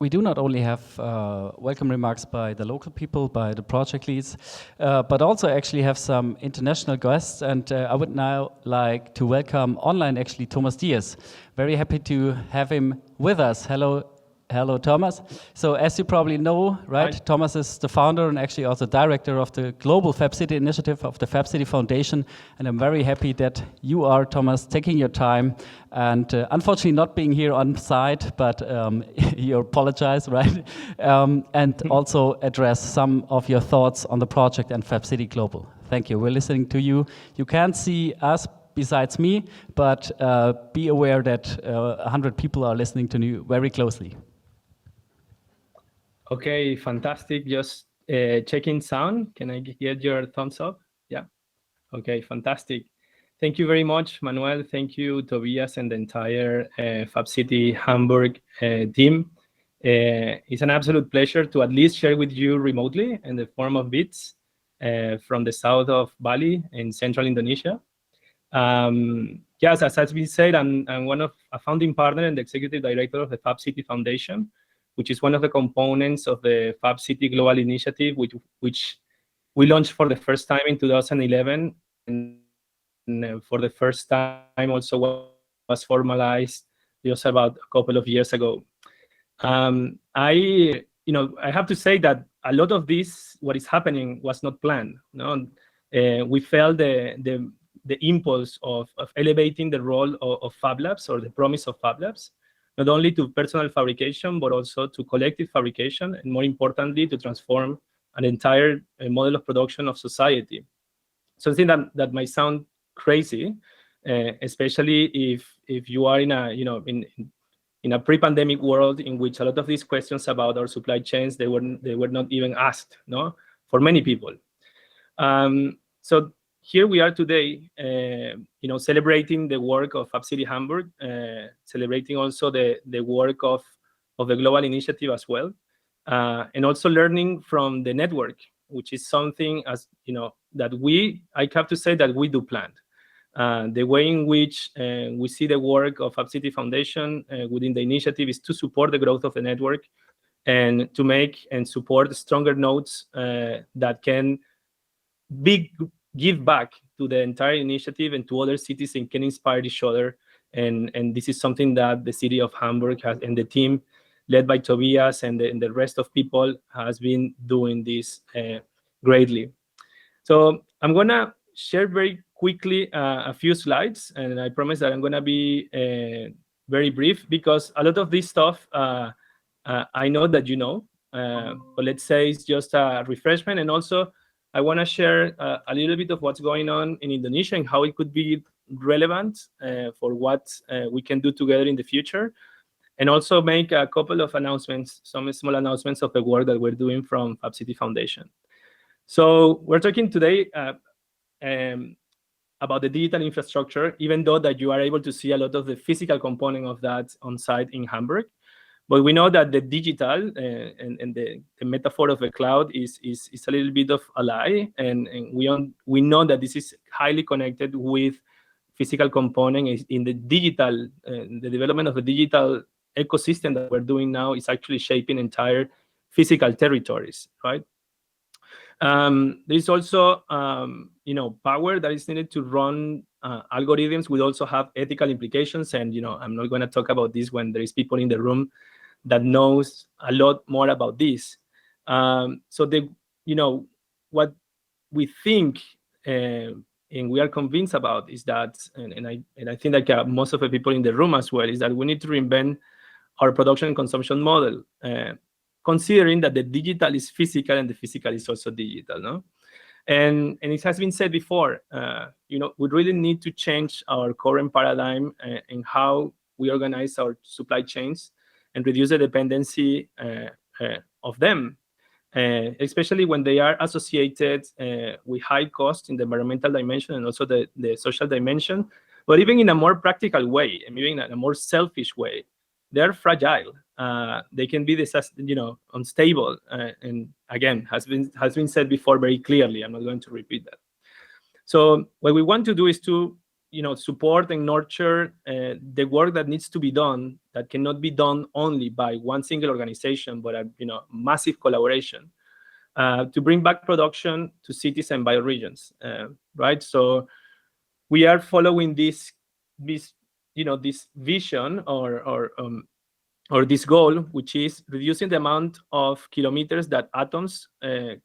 we do not only have welcome remarks by the local people, by the project leads, but also actually have some international guests. And I would now like to welcome online actually Tomas Diez. Very happy to have him with us. Hello, Thomas. So as you probably know, right, Hi. Thomas is the founder and actually also director of the Global Fab City Initiative of the Fab City Foundation. And I'm very happy that you are, Thomas, taking your time and unfortunately not being here on site, but you apologize, right? And also address some of your thoughts on the project and Fab City Global. Thank you. We're listening to you. You can't see us besides me, but be aware that 100 people are listening to you very closely. Okay, fantastic. Just checking sound. Can I get your thumbs up? Yeah. Okay, fantastic. Thank you very much, Manuel. Thank you, Tobias, and the entire Fab City Hamburg team. It's an absolute pleasure to at least share with you remotely in the form of bits from the south of Bali in central Indonesia. Yes, as has been said, I'm one of a founding partner and the executive director of the Fab City Foundation, which is one of the components of the Fab City Global Initiative, which we launched for the first time in 2011, and for the first time also was formalized just about a couple of years ago. I have to say that a lot of this, what is happening, was not planned. No? We felt the impulse of elevating the role of Fab Labs, or the promise of Fab Labs, not only to personal fabrication, but also to collective fabrication, and more importantly, to transform an entire model of production of society. Something that might sound crazy, especially if you are in a pre-pandemic world in which a lot of these questions about our supply chains, they were not even asked, no, for many people. So here we are today, celebrating the work of Fab City Hamburg, celebrating also the work of the Global Initiative as well, and also learning from the network, which is something, as you know, that I have to say that we do plan. The way in which we see the work of Fab City Foundation within the initiative is to support the growth of the network and to make and support stronger nodes that can give back to the entire initiative and to other cities and can inspire each other. And this is something that the city of Hamburg has, and the team led by Tobias and the rest of people has been doing this greatly. So I'm gonna share very quickly a few slides, and I promise that I'm gonna be very brief, because a lot of this stuff I know that you know, but let's say it's just a refreshment. And also I want to share a little bit of what's going on in Indonesia and how it could be relevant for what we can do together in the future. And also make a couple of announcements, some small announcements of the work that we're doing from Fab City Foundation. So we're talking today about the digital infrastructure, even though that you are able to see a lot of the physical component of that on site in Hamburg. But we know that the digital and the metaphor of the cloud is a little bit of a lie, and we know that this is highly connected with physical component in the digital. The development of the digital ecosystem that we're doing now is actually shaping entire physical territories, right? There's also power that is needed to run algorithms. We also have ethical implications, and I'm not going to talk about this when there is people in the room that knows a lot more about this. So what we think and we are convinced about is that, and I think that most of the people in the room as well, is that we need to reinvent our production and consumption model, considering that the digital is physical and the physical is also digital, no? And it has been said before, we really need to change our current paradigm in how we organize our supply chains and reduce the dependency of them, especially when they are associated with high cost in the environmental dimension and also the social dimension, but even in a more practical way, and even in a more selfish way. They're fragile. They can be unstable, and again, has been said before very clearly. I'm not going to repeat that. So what we want to do is to support and nurture the work that needs to be done, that cannot be done only by one single organization, but a massive collaboration, to bring back production to cities and bioregions, right? So we are following this vision or this goal, which is reducing the amount of kilometers that atoms have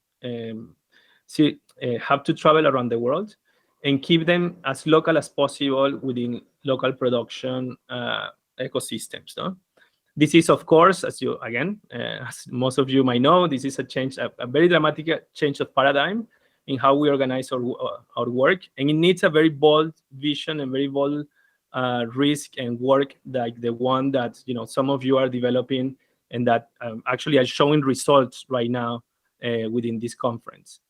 to travel around the world, and keep them as local as possible within local production ecosystems. No? This is, of course, as most of you might know, this is a very dramatic change of paradigm in how we organize our work, and it needs a very bold vision and very bold risk and work like the one that some of you are developing, and that actually are showing results right now within this conference.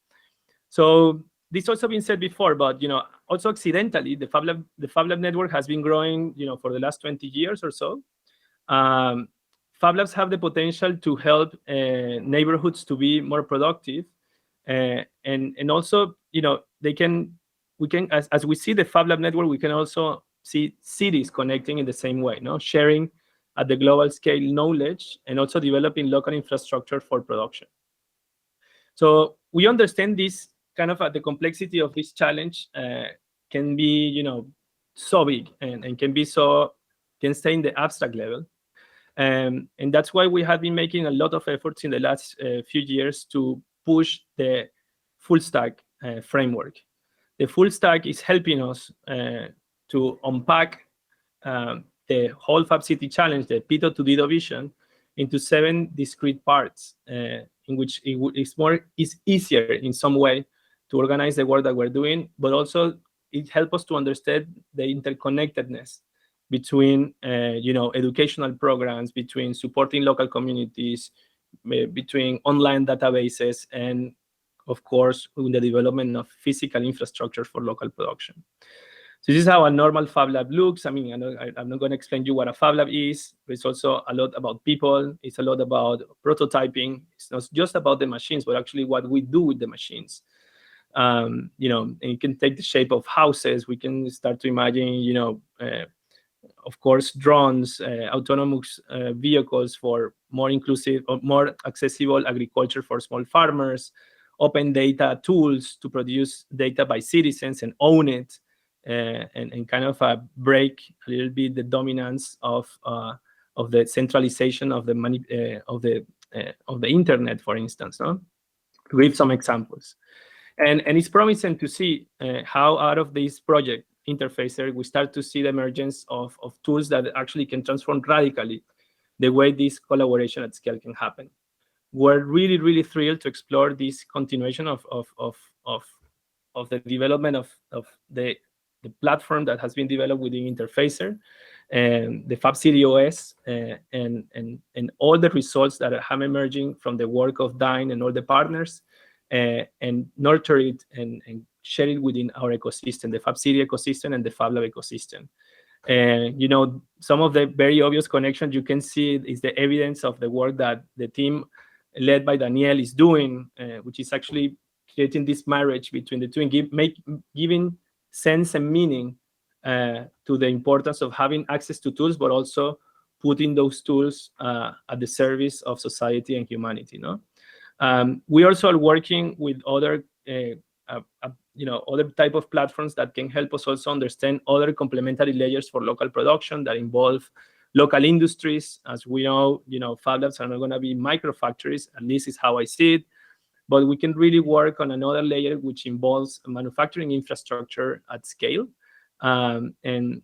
So this also been said before, but also accidentally, the Fab Lab network has been growing for the last 20 years or so. Fab Labs have the potential to help neighborhoods to be more productive, and also we can as we see the Fab Lab network, we can also see cities connecting in the same way, sharing at the global scale knowledge, and also developing local infrastructure for production. So we understand this kind of the complexity of this challenge can be so big, and can stay in the abstract level, and that's why we have been making a lot of efforts in the last few years to push the full stack framework. The full stack is helping us to unpack the whole Fab City challenge, the PITO to DIDO vision, into 7 discrete parts, in which it's easier in some way to organize the work that we're doing, but also it helps us to understand the interconnectedness between educational programs, between supporting local communities, between online databases, and of course in the development of physical infrastructure for local production. So this is how a normal Fab Lab looks. I mean, I'm not going to explain to you what a Fab Lab is, but it's also a lot about people. It's a lot about prototyping. It's not just about the machines, but actually what we do with the machines. And it can take the shape of houses. We can start to imagine, of course, drones, autonomous vehicles for more inclusive or more accessible agriculture for small farmers, open data tools to produce data by citizens and own it, and kind of break a little bit the dominance of the centralization of the internet, for instance. No? To give some examples, and it's promising to see how out of this project Interfacer we start to see the emergence of tools that actually can transform radically the way this collaboration at scale can happen. We're really, really thrilled to explore this continuation of the development of the platform that has been developed within Interfacer, and the Fab City OS, and all the results that have emerging from the work of Dine and all the partners, and nurture it and share it within our ecosystem, the Fab City ecosystem and the Fab Lab ecosystem. And some of the very obvious connections you can see is the evidence of the work that the team led by Daniel is doing, which is actually creating this marriage between the two and giving sense and meaning to the importance of having access to tools, but also putting those tools at the service of society and humanity. We also are working with other other type of platforms that can help us also understand other complementary layers for local production that involve local industries. As we know, Fab Labs are not going to be micro factories, and this is how I see it. But we can really work on another layer which involves manufacturing infrastructure at scale. And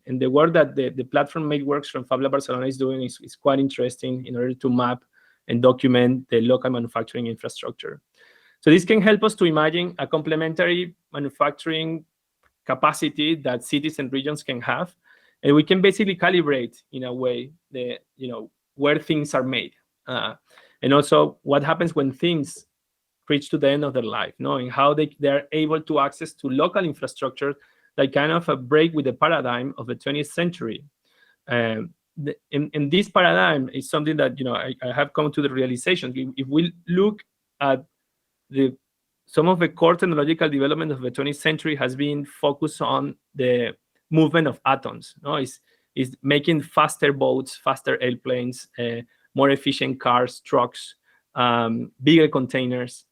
the work that the platform MakeWorks from Fab Lab Barcelona is doing is quite interesting in order to map and document the local manufacturing infrastructure. So this can help us to imagine a complementary manufacturing capacity that cities and regions can have. And we can basically calibrate, in a way, where things are made. And also what happens when things reach to the end of their life, and how they're able to access to local infrastructure that kind of break with the paradigm of the 20th century. And this paradigm is something that I have come to the realization. If we look at some of the core technological development of the 20th century has been focused on the movement of atoms. No, is making faster boats, faster airplanes, more efficient cars, trucks, bigger containers,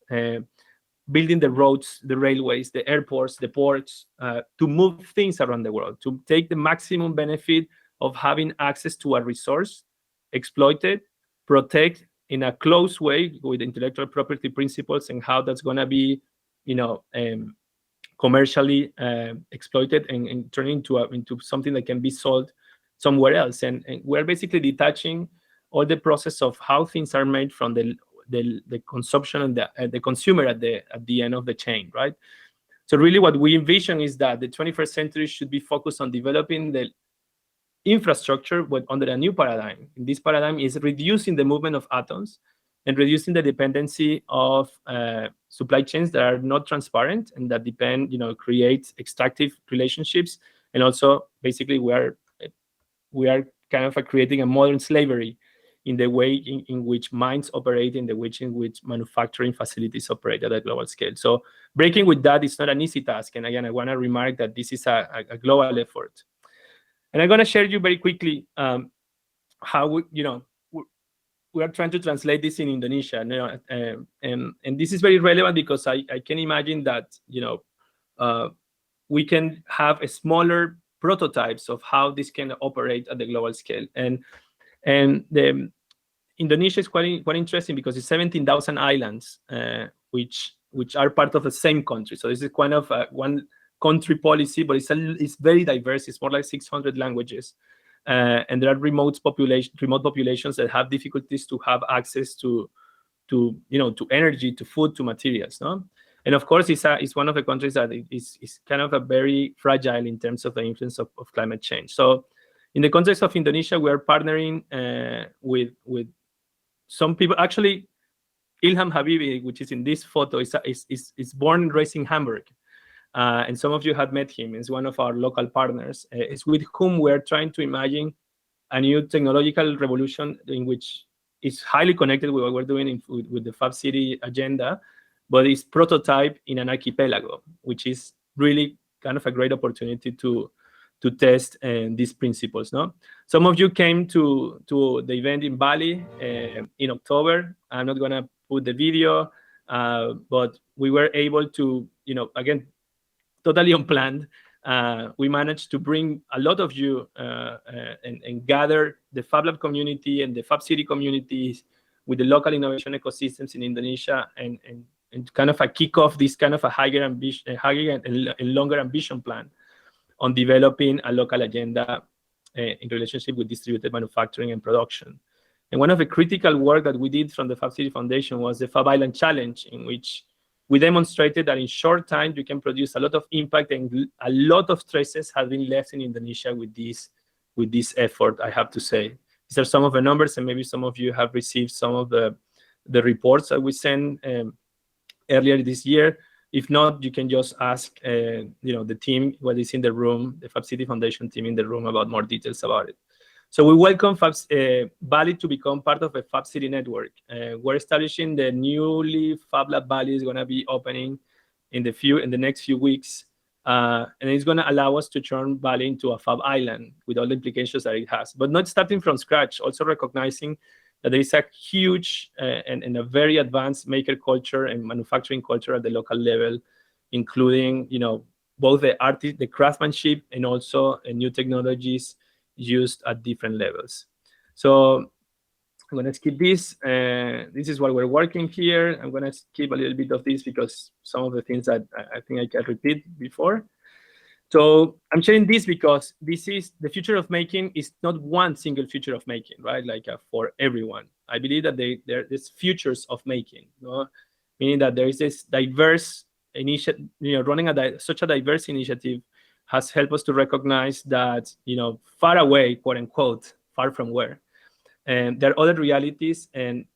building the roads, the railways, the airports, the ports, to move things around the world, to take the maximum benefit of having access to a resource, exploit it, protect in a close way with intellectual property principles, and how that's going to be, commercially exploited and turned into something that can be sold somewhere else. And we're basically detaching all the process of how things are made from the consumption and the consumer at the end of the chain, right? So really what we envision is that the 21st century should be focused on developing the infrastructure, but under a new paradigm. And this paradigm is reducing the movement of atoms and reducing the dependency of supply chains that are not transparent and that depend, create extractive relationships. And also, basically, we are kind of creating a modern slavery in the way in which mines operate, in which manufacturing facilities operate at a global scale. So breaking with that is not an easy task. And again, I want to remark that this is a global effort. And I'm going to share you very quickly how we are trying to translate this in Indonesia. And this is very relevant because I can imagine that we can have a smaller prototypes of how this can operate at the global scale. And Indonesia is quite interesting because it's 17,000 islands, which are part of the same country. So this is kind of one country policy, but it's very diverse. It's more like 600 languages, and there are remote populations that have difficulties to have access to energy, to food, to materials. No, and of course it's one of the countries that is kind of a very fragile in terms of the influence of climate change. So in the context of Indonesia, we are partnering with some people. Actually, Ilham Habibi, which is in this photo, is born and raised in Hamburg. And some of you have met him. He's one of our local partners. It's with whom we're trying to imagine a new technological revolution in which is highly connected with what we're doing with the Fab City agenda, but it's prototype in an archipelago, which is really kind of a great opportunity to test these principles. No, some of you came to the event in Bali in October. I'm not going to put the video, but we were able to, again, totally unplanned. We managed to bring a lot of you and gather the Fab Lab community and the Fab City communities with the local innovation ecosystems in Indonesia, and kind of a kick off this kind of a higher and longer ambition plan on developing a local agenda in relationship with distributed manufacturing and production. And one of the critical work that we did from the Fab City Foundation was the Fab Island Challenge, in which we demonstrated that in short time you can produce a lot of impact, and a lot of traces have been left in Indonesia with this effort, I have to say. These are some of the numbers, and maybe some of you have received some of the reports that we sent earlier this year. If not, you can just ask the team what is in the room, the Fab City Foundation team in the room, about more details about it. So we welcome Bali to become part of a Fab City network. We're establishing the newly Fab Lab Bali is going to be opening in the next few weeks, and it's going to allow us to turn Bali into a Fab Island with all the implications that it has, but not starting from scratch. Also recognizing that there is a huge and a very advanced maker culture and manufacturing culture at the local level, including both the craftsmanship and also new technologies used at different levels. So I'm going to skip this. This is what we're working here. I'm going to skip a little bit of this because some of the things that I think I can repeat before. So I'm sharing this because this is the future of making is not one single future of making, right? Like for everyone. I believe that there's futures of making, meaning that there is this diverse initiative, running such a diverse initiative has helped us to recognize that, far away, quote unquote, far from where. And there are other realities,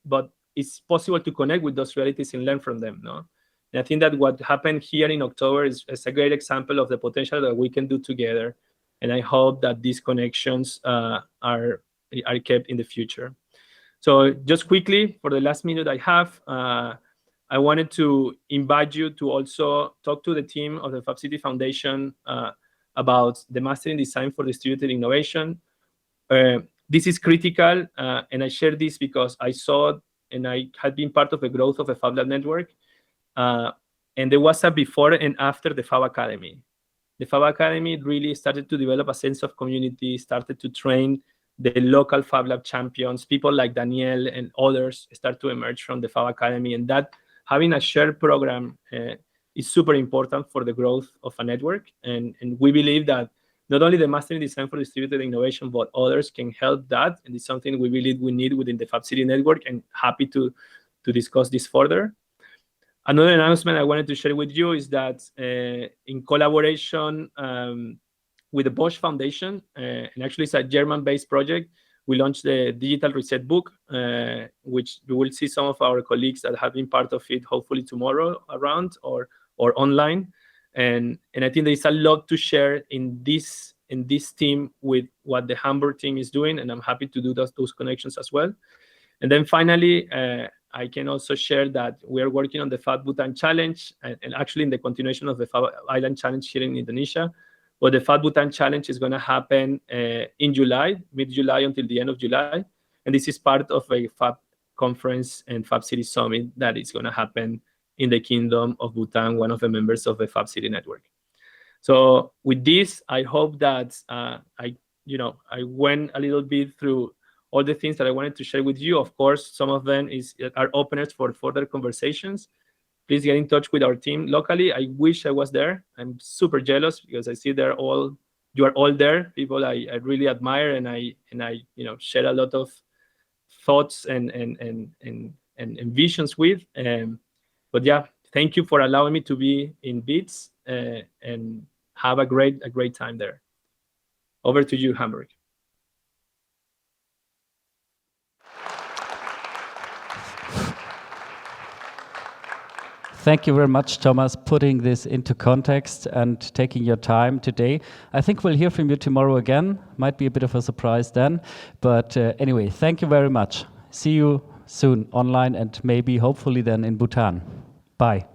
but it's possible to connect with those realities and learn from them, no? And I think that what happened here in October is a great example of the potential that we can do together. And I hope that these connections are kept in the future. So just quickly, for the last minute I have, I wanted to invite you to also talk to the team of the Fab City Foundation about the Master in Design for Distributed Innovation. This is critical, and I share this because I saw and I had been part of the growth of the Fab Lab network. And there was a before and after the Fab Academy. The Fab Academy really started to develop a sense of community, started to train the local Fab Lab champions, people like Daniel and others start to emerge from the Fab Academy. And that having a shared program is super important for the growth of a network. And we believe that not only the Master in Design for Distributed Innovation, but others can help that. And it's something we believe we need within the Fab City network, and happy to discuss this further. Another announcement I wanted to share with you is that in collaboration with the Bosch Foundation, and actually it's a German-based project, we launched the Digital Reset book, which you will see some of our colleagues that have been part of it, hopefully tomorrow around or online. And I think there is a lot to share in this team with what the Hamburg team is doing, and I'm happy to do those connections as well. And then finally, I can also share that we are working on the Fab Bhutan Challenge, and actually in the continuation of the Fab Island Challenge here in Indonesia. But the Fab Bhutan Challenge is going to happen in July, mid-July until the end of July. And this is part of a Fab conference and Fab City Summit that is going to happen in the Kingdom of Bhutan, one of the members of the Fab City Network. So with this, I hope that I went a little bit through all the things that I wanted to share with you. Of course, some of them are openers for further conversations. Please get in touch with our team locally. I wish I was there. I'm super jealous because I see you are all there, people I really admire, and I share a lot of thoughts and visions with. But yeah, thank you for allowing me to be in BITS, and have a great time there. Over to you, Hamburg. Thank you very much, Thomas, putting this into context and taking your time today. I think we'll hear from you tomorrow again. Might be a bit of a surprise then. But anyway, thank you very much. See you soon online and maybe, hopefully then in Bhutan. Bye.